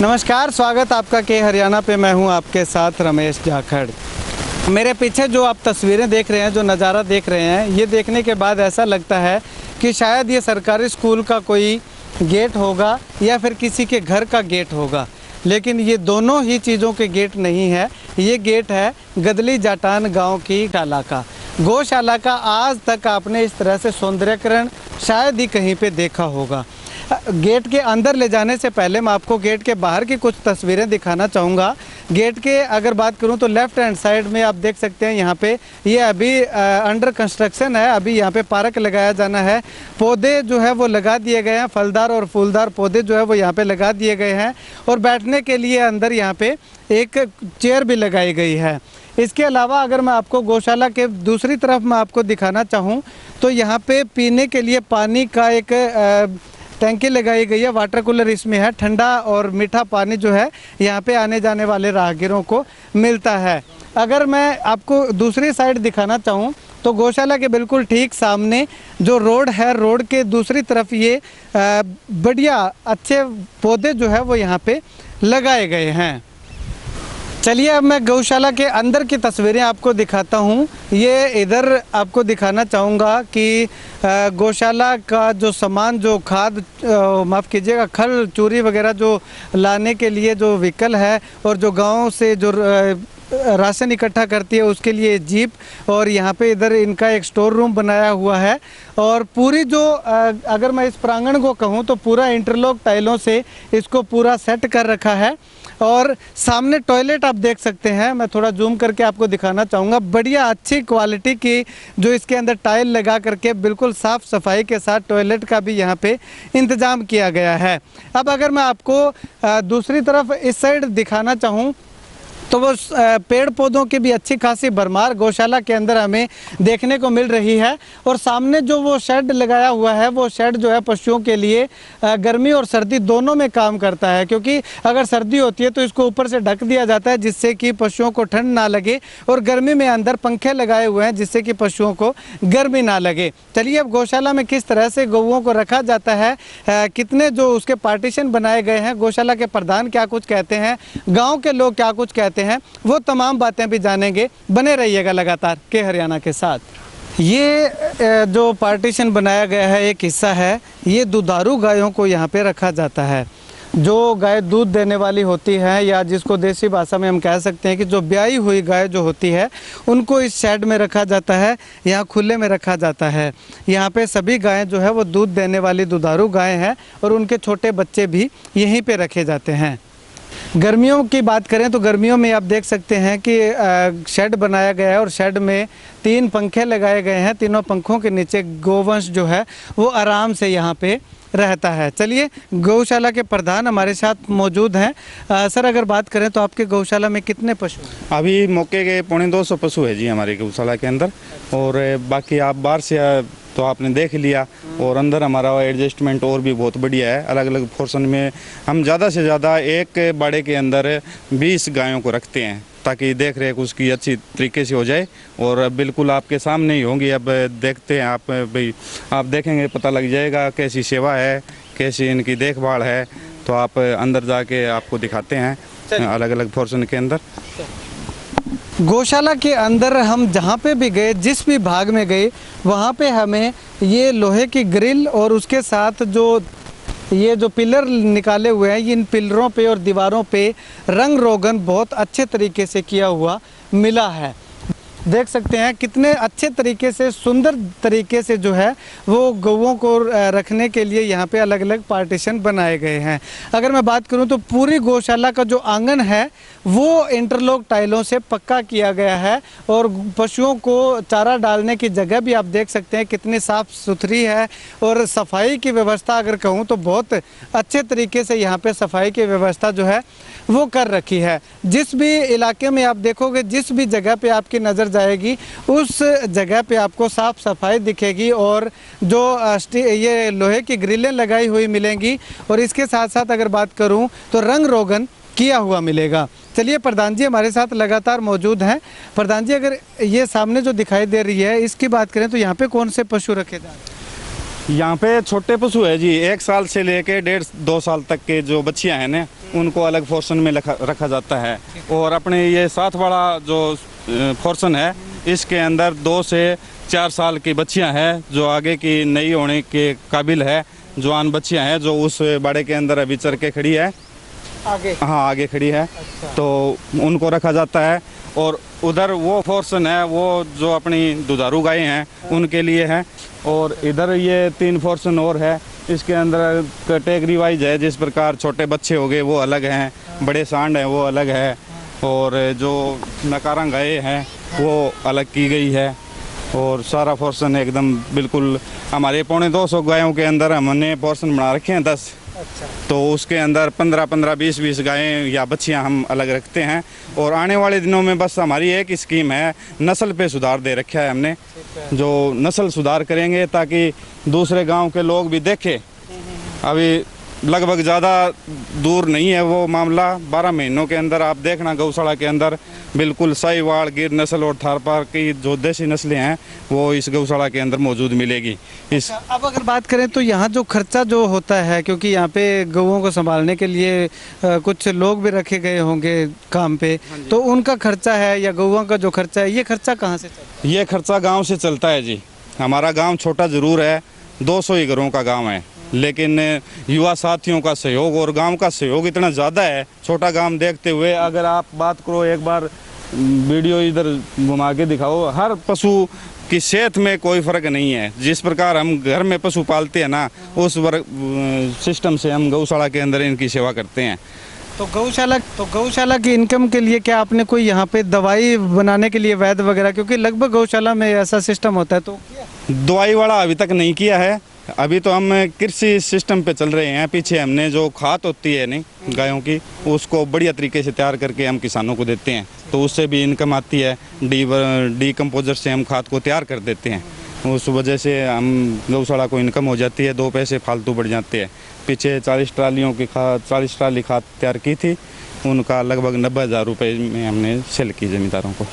नमस्कार, स्वागत आपका के हरियाणा पे। मैं हूं आपके साथ रमेश जाखड़। मेरे पीछे जो आप तस्वीरें देख रहे हैं, जो नज़ारा देख रहे हैं, ये देखने के बाद ऐसा लगता है कि शायद ये सरकारी स्कूल का कोई गेट होगा या फिर किसी के घर का गेट होगा, लेकिन ये दोनों ही चीज़ों के गेट नहीं है। ये गेट है गदली जाटान गांव की गौशाला का। गौशाला का आज तक आपने इस तरह से सौंदर्यकरण शायद ही कहीं पे देखा होगा। गेट के अंदर ले जाने से पहले मैं आपको गेट के बाहर की कुछ तस्वीरें दिखाना चाहूँगा। गेट के अगर बात करूँ तो लेफ़्ट हैंड साइड में आप देख सकते हैं, यहाँ पे ये अभी अंडर कंस्ट्रक्शन है। अभी यहाँ पे पार्क लगाया जाना है। पौधे जो है वो लगा दिए गए हैं, फलदार और फूलदार पौधे जो है वो यहाँ पे लगा दिए गए हैं और बैठने के लिए अंदर यहाँ पे एक चेयर भी लगाई गई है। इसके अलावा अगर मैं आपको गौशाला के दूसरी तरफ मैं आपको दिखाना चाहूँ तो यहाँ पे पीने के लिए पानी का एक टैंकी लगाई गई है। वाटर कूलर इसमें है। ठंडा और मीठा पानी जो है यहाँ पे आने जाने वाले राहगीरों को मिलता है। अगर मैं आपको दूसरी साइड दिखाना चाहूँ तो गौशाला के बिल्कुल ठीक सामने जो रोड है, रोड के दूसरी तरफ ये बढ़िया अच्छे पौधे जो है वो यहाँ पे लगाए गए हैं। चलिए अब मैं गौशाला के अंदर की तस्वीरें आपको दिखाता हूँ। ये इधर आपको दिखाना चाहूँगा कि गौशाला का जो सामान, जो खाद, माफ़ कीजिएगा, खल चूरी वगैरह जो लाने के लिए जो व्हीकल है और जो गांव से जो राशन इकट्ठा करती है उसके लिए जीप, और यहाँ पे इधर इनका एक स्टोर रूम बनाया हुआ है। और पूरी जो अगर मैं इस प्रांगण को कहूँ तो पूरा इंटरलॉक टाइलों से इसको पूरा सेट कर रखा है। और सामने टॉयलेट आप देख सकते हैं। मैं थोड़ा जूम करके आपको दिखाना चाहूँगा। बढ़िया अच्छी क्वालिटी की जो इसके अंदर टाइल लगा करके बिल्कुल साफ़ सफाई के साथ टॉयलेट का भी यहाँ पे इंतज़ाम किया गया है। अब अगर मैं आपको दूसरी तरफ इस साइड दिखाना चाहूँ तो वो पेड़ पौधों की भी अच्छी खासी भरमार गौशाला के अंदर हमें देखने को मिल रही है। और सामने जो वो शेड लगाया हुआ है, वो शेड जो है पशुओं के लिए गर्मी और सर्दी दोनों में काम करता है, क्योंकि अगर सर्दी होती है तो इसको ऊपर से ढक दिया जाता है जिससे कि पशुओं को ठंड ना लगे, और गर्मी में अंदर पंखे लगाए हुए हैं जिससे कि पशुओं को गर्मी ना लगे। चलिए अब गौशाला में किस तरह से गौओं को रखा जाता है, कितने जो उसके पार्टीशन बनाए गए हैं, गौशाला के प्रधान क्या कुछ कहते हैं, गाँव के लोग क्या कुछ कहते हैं, वो तमाम बातें भी जानेंगे। बने रहिएगा लगातार के हरियाणा के साथ। ये जो पार्टीशन बनाया गया है एक हिस्सा है, ये दुधारू गायों को यहाँ पे रखा जाता है। जो गाय दूध देने वाली होती है, या जिसको देसी भाषा में हम कह सकते हैं कि जो ब्याई हुई गाय जो होती है, उनको इस शेड में रखा जाता है, यहाँ खुले में रखा जाता है। यहाँ पे सभी गायें जो है वो दूध देने वाली दुधारू गायें हैं और उनके छोटे बच्चे भी यहीं पे रखे जाते हैं। गर्मियों की बात करें तो गर्मियों में आप देख सकते हैं कि शेड बनाया गया है और शेड में 3 पंखे लगाए गए हैं। तीनों पंखों के नीचे गोवंश जो है वो आराम से यहाँ पे रहता है। चलिए गौशाला के प्रधान हमारे साथ मौजूद हैं। सर अगर बात करें तो आपके गौशाला में कितने पशु हैं? अभी मौके के 250 पशु है जी हमारी गौशाला के अंदर, और बाकी आप बाहर से तो आपने देख लिया। और अंदर हमारा एडजस्टमेंट और भी बहुत बढ़िया है। अलग अलग पोर्शन में हम ज़्यादा से ज़्यादा एक बाड़े के अंदर 20 गायों को रखते हैं ताकि देख रेख उसकी अच्छी तरीके से हो जाए। और बिल्कुल आपके सामने ही होंगी, अब देखते हैं आप भाई, आप देखेंगे पता लग जाएगा कैसी सेवा है, कैसी इनकी देखभाल है। तो आप अंदर जाके आपको दिखाते हैं अलग अलग पोर्शन के अंदर। गौशाला के अंदर हम जहाँ पे भी गए, जिस भी भाग में गए, वहाँ पे हमें ये लोहे की ग्रिल और उसके साथ ये जो पिलर निकाले हुए हैं, इन पिलरों पे और दीवारों पे रंग रोगन बहुत अच्छे तरीके से किया हुआ मिला है। देख सकते हैं कितने अच्छे तरीके से, सुंदर तरीके से जो है वो गौओं को रखने के लिए यहाँ पे अलग अलग पार्टीशन बनाए गए हैं। अगर मैं बात करूँ तो पूरी गौशाला का जो आंगन है वो इंटरलॉक टाइलों से पक्का किया गया है। और पशुओं को चारा डालने की जगह भी आप देख सकते हैं कितनी साफ़ सुथरी है। और सफाई की व्यवस्था अगर कहूँ तो बहुत अच्छे तरीके से यहाँ पे सफाई की व्यवस्था जो है वो कर रखी है। जिस भी इलाके में आप देखोगे, जिस भी जगह पे आपकी नज़र जाएगी, उस जगह पे आपको साफ़ सफाई दिखेगी और जो ये लोहे की ग्रिलें लगाई हुई मिलेंगी। और इसके साथ साथ अगर बात करूं तो रंग रोगन किया हुआ मिलेगा। चलिए प्रधान जी हमारे साथ लगातार मौजूद हैं। प्रधान जी अगर ये सामने जो दिखाई दे रही है इसकी बात करें तो यहाँ पे कौन से पशु रखे जा रहे हैं? यहाँ पे छोटे पशु है जी, 1 साल से लेके 1.5-2 साल तक के जो बच्चियाँ हैं ना, उनको अलग पोर्शन में रखा जाता है। और अपने ये साथ वाला जो पोर्शन है, इसके अंदर 2 से 4 साल की बच्चियां हैं जो आगे की नई होने के काबिल है, जवान बच्चियां हैं जो उस बाड़े के अंदर अभी चर के खड़ी है, आगे, हाँ आगे खड़ी है। अच्छा। तो उनको रखा जाता है। और उधर वो पोर्शन है वो जो अपनी दुधारू गायें हैं उनके लिए है। और इधर ये 3 पोर्शन और है, इसके अंदर कैटेगरी वाइज है। जिस प्रकार छोटे बच्चे हो गए वो अलग हैं, बड़े सांड हैं वो अलग है, और जो नकारा गायें हैं वो अलग की गई है। और सारा पोर्शन एकदम बिल्कुल हमारे 250 गायों के अंदर हमने पोर्शन बना रखे हैं 10। अच्छा। तो उसके अंदर 15-15, 20-20 गायें या बच्चियां हम अलग रखते हैं। और आने वाले दिनों में बस हमारी एक स्कीम है, नस्ल पे सुधार दे रखा है हमने, जो नस्ल सुधार करेंगे ताकि दूसरे गांव के लोग भी देखें। अभी लगभग ज़्यादा दूर नहीं है वो मामला, 12 महीनों के अंदर आप देखना गौशाला के अंदर बिल्कुल साहिवाल, गिर नस्ल और थारपार की जो देसी नस्लें हैं वो इस गौशाला के अंदर मौजूद मिलेगी। इस अब अगर बात करें तो यहाँ जो खर्चा जो होता है, क्योंकि यहाँ पे गौओं को संभालने के लिए कुछ लोग भी रखे गए होंगे काम पे, तो उनका खर्चा है या गौओं का जो खर्चा है, ये खर्चा कहाँ से चलता है? ये खर्चा गाँव से चलता है जी। हमारा गाँव छोटा ज़रूर है, 200 ही घरों का गाँव है, लेकिन युवा साथियों का सहयोग और गांव का सहयोग इतना ज़्यादा है। छोटा गांव देखते हुए अगर आप बात करो, एक बार वीडियो इधर घुमा के दिखाओ, हर पशु की सेहत में कोई फ़र्क नहीं है। जिस प्रकार हम घर में पशु पालते हैं ना, उस सिस्टम से हम गौशाला के अंदर इनकी सेवा करते हैं। तो गौशाला की इनकम के लिए क्या आपने कोई यहाँ पे दवाई बनाने के लिए वैद्य वगैरह, क्योंकि लगभग गौशाला में ऐसा सिस्टम होता है, तो दवाई वाला अभी तक नहीं किया है। अभी तो हम कृषि सिस्टम पे चल रहे हैं। पीछे हमने जो खाद होती है नहीं गायों की, उसको बढ़िया तरीके से तैयार करके हम किसानों को देते हैं, तो उससे भी इनकम आती है। डीकम्पोजर से हम खाद को तैयार कर देते हैं, उस वजह से हम गौशाला को इनकम हो जाती है, 2 पैसे फालतू बढ़ जाते हैं। पीछे 40 ट्रालियों की खाद, 40 ट्राली खाद तैयार की थी, उनका लगभग 90,000 रुपये में हमने सेल की ज़मींदारों को।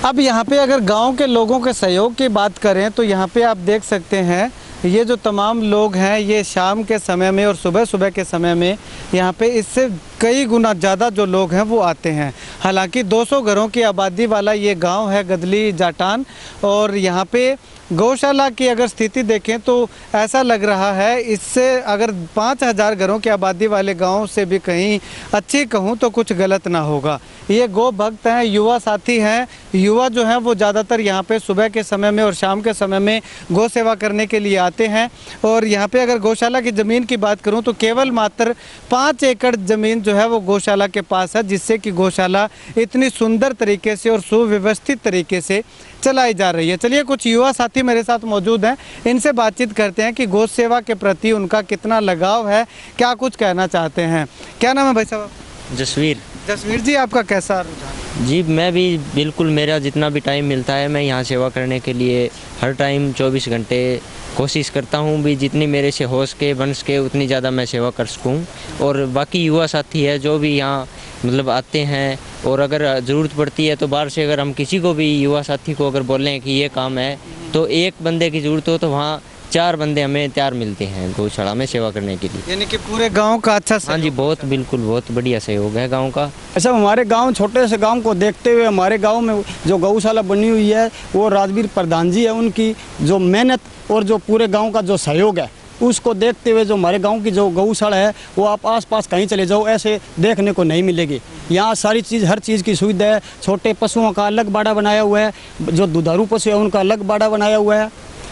अब यहाँ पे अगर गांव के लोगों के सहयोग की बात करें तो यहाँ पे आप देख सकते हैं, ये जो तमाम लोग हैं ये शाम के समय में और सुबह सुबह के समय में यहाँ पे इससे कई गुना ज़्यादा जो लोग हैं वो आते हैं। हालांकि 200 घरों की आबादी वाला ये गांव है गदली जाटान, और यहाँ पे गौशाला की अगर स्थिति देखें तो ऐसा लग रहा है इससे अगर 5000 घरों की आबादी वाले गांव से भी कहीं अच्छी कहूँ तो कुछ गलत ना होगा। ये गौ भक्त हैं, युवा साथी हैं। युवा जो हैं वो ज़्यादातर यहाँ पे सुबह के समय में और शाम के समय में गौ सेवा करने के लिए आते हैं। और यहाँ पे अगर गौशाला की ज़मीन की बात करूँ तो केवल मात्र 5 एकड़ ज़मीन जो है वो गौशाला के पास है, जिससे कि गौशाला इतनी सुंदर तरीके से और सुव्यवस्थित तरीके से चलाई जा रही है। चलिए कुछ युवा साथी मेरे साथ मौजूद हैं, इनसे बातचीत करते हैं कि गौ सेवा के प्रति उनका कितना लगाव है, क्या कुछ कहना चाहते हैं। क्या नाम है भाई साहब? जसवीर जी, आपका कैसा रुझान? जी मैं भी बिल्कुल, मेरा जितना भी टाइम मिलता है मैं यहाँ सेवा करने के लिए हर टाइम 24 घंटे कोशिश करता हूँ भी, जितनी मेरे से हो सके बन सके उतनी ज़्यादा मैं सेवा कर सकूँ। और बाकी युवा साथी है जो भी यहाँ मतलब आते हैं, और अगर ज़रूरत पड़ती है तो बाहर से अगर हम किसी को भी युवा साथी को अगर बोलें कि ये काम है तो एक बंदे की ज़रूरत हो तो वहाँ 4 बंदे हमें तैयार मिलते हैं गौशाला में सेवा करने के लिए। यानी कि पूरे गांव का अच्छा हाँ जी, बहुत बिल्कुल बहुत बढ़िया सहयोग है गांव का। ऐसा हमारे गांव, छोटे से गांव को देखते हुए हमारे गांव में जो गौशाला बनी हुई है वो राजवीर प्रधान जी है, उनकी जो मेहनत और जो पूरे गांव का जो सहयोग है उसको देखते हुए जो हमारे गांव की जो गौशाला है वो आप आसपास कहीं चले जाओ ऐसे देखने को नहीं मिलेगी। यहाँ सारी चीज़, हर चीज़ की सुविधा है। छोटे पशुओं का अलग बाड़ा बनाया हुआ है, जो दुधारू पशु है उनका अलग बाड़ा बनाया हुआ है,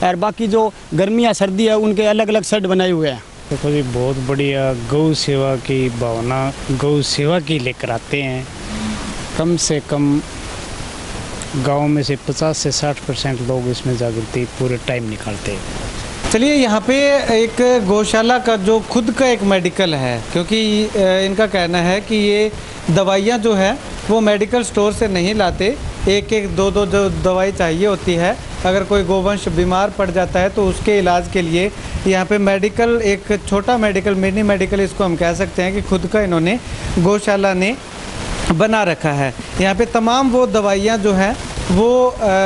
और बाकी जो गर्मी या सर्दी है उनके अलग अलग शेड बनाए हुए हैं। देखो जी, बहुत बढ़िया गौ सेवा की भावना गौ सेवा की लेकर आते हैं। कम से कम गांव में से 50 से 60% लोग इसमें जागृति पूरे टाइम निकालते हैं। चलिए यहाँ पे एक गौशाला का जो खुद का एक मेडिकल है, क्योंकि इनका कहना है कि ये दवाइयाँ जो है वो मेडिकल स्टोर से नहीं लाते, एक एक दो दो जो दवाई चाहिए होती है, अगर कोई गोवंश बीमार पड़ जाता है तो उसके इलाज के लिए यहाँ पे मेडिकल, एक छोटा मेडिकल, मिनी मेडिकल इसको हम कह सकते हैं कि खुद का इन्होंने गौशाला ने बना रखा है। यहाँ पे तमाम वो दवाइयाँ जो हैं वो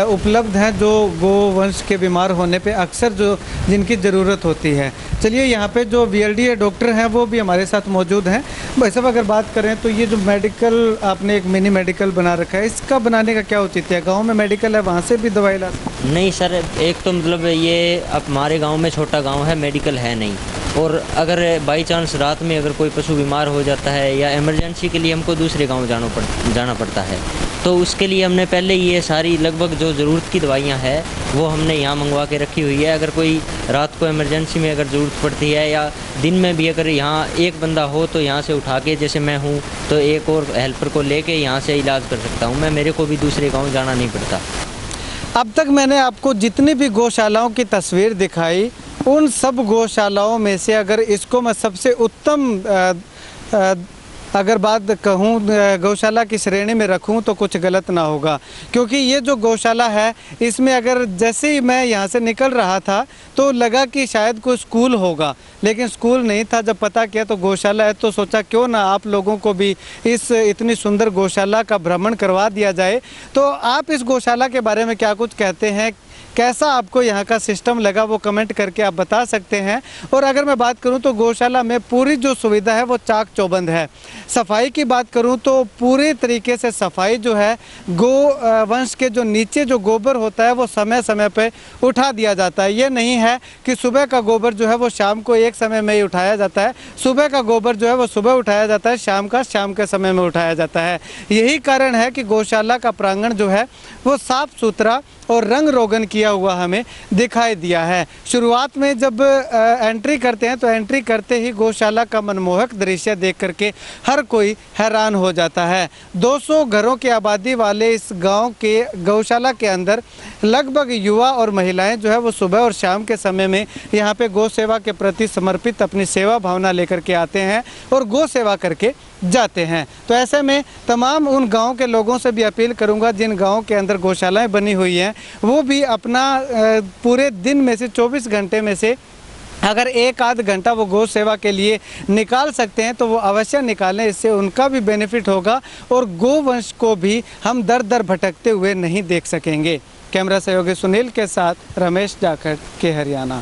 उपलब्ध हैं जो गोवंश के बीमार होने पे अक्सर जो जिनकी ज़रूरत होती है। चलिए यहाँ पे जो VLD डॉक्टर हैं वो भी हमारे साथ मौजूद हैं। भाई साहब अगर बात करें तो ये जो मेडिकल आपने एक मिनी मेडिकल बना रखा है, इसका बनाने का क्या उचित है? गाँव में मेडिकल है, वहाँ से भी दवाई ला? नहीं सर, एक तो मतलब ये अब हमारे गांव में छोटा गांव है, मेडिकल है नहीं, और अगर बाई चांस रात में अगर कोई पशु बीमार हो जाता है या इमरजेंसी के लिए हमको दूसरे गांव जाना पड़ता है, तो उसके लिए हमने पहले ये सारी लगभग जो ज़रूरत की दवाइयाँ हैं वो हमने यहाँ मंगवा के रखी हुई है। अगर कोई रात को इमरजेंसी में अगर ज़रूरत पड़ती है या दिन में भी अगर यहाँ एक बंदा हो तो यहाँ से उठा के, जैसे मैं हूँ तो एक और हेल्पर को लेके यहाँ से इलाज कर सकता हूँ मैं, मेरे को भी दूसरे गाँव जाना नहीं पड़ता। अब तक मैंने आपको जितनी भी गौशालाओं की तस्वीर दिखाई, उन सब गौशालाओं में से अगर इसको मैं सबसे उत्तम अगर बात कहूँ गौशाला की श्रेणी में रखूँ तो कुछ गलत ना होगा, क्योंकि ये जो गौशाला है इसमें अगर जैसे ही मैं यहाँ से निकल रहा था तो लगा कि शायद कोई स्कूल होगा, लेकिन स्कूल नहीं था। जब पता किया तो गौशाला है, तो सोचा क्यों ना आप लोगों को भी इस इतनी सुंदर गौशाला का भ्रमण करवा दिया जाए। तो आप इस गौशाला के बारे में क्या कुछ कहते हैं, कैसा आपको यहाँ का सिस्टम लगा, वो कमेंट करके आप बता सकते हैं। और अगर मैं बात करूँ तो गौशाला में पूरी जो सुविधा है वो चाक चौबंद है। सफाई की बात करूँ तो पूरे तरीके से सफाई जो है, गो वंश के जो नीचे जो गोबर होता है वो समय समय पे उठा दिया जाता है। ये नहीं है कि सुबह का गोबर जो है वो शाम को एक समय में ही उठाया जाता है, सुबह का गोबर जो है वो सुबह उठाया जाता है, शाम के समय में उठाया जाता है। यही कारण है कि गौशाला का प्रांगण जो है वो साफ़ सुथरा और रंग रोगन किया हुआ हमें दिखाई दिया है। शुरुआत में जब एंट्री करते हैं तो एंट्री करते ही गौशाला का मनमोहक दृश्य देख करके हर कोई हैरान हो जाता है। 200 घरों की आबादी वाले इस गांव के गौशाला के अंदर लगभग युवा और महिलाएं जो है वो सुबह और शाम के समय में यहाँ पे गौ सेवा के प्रति समर्पित अपनी सेवा भावना लेकर के आते हैं और गौ सेवा करके जाते हैं। तो ऐसे में तमाम उन गांव के लोगों से भी अपील करूंगा जिन गांव के अंदर गौशालाएं बनी हुई हैं, वो भी अपना पूरे दिन में से 24 घंटे में से अगर एक आध घंटा वो गौ सेवा के लिए निकाल सकते हैं तो वो अवश्य निकालें। इससे उनका भी बेनिफिट होगा और गोवंश को भी हम दर दर भटकते हुए नहीं देख सकेंगे। कैमरा सहयोगी सुनील के साथ रमेश जाखड़ के हरियाणा।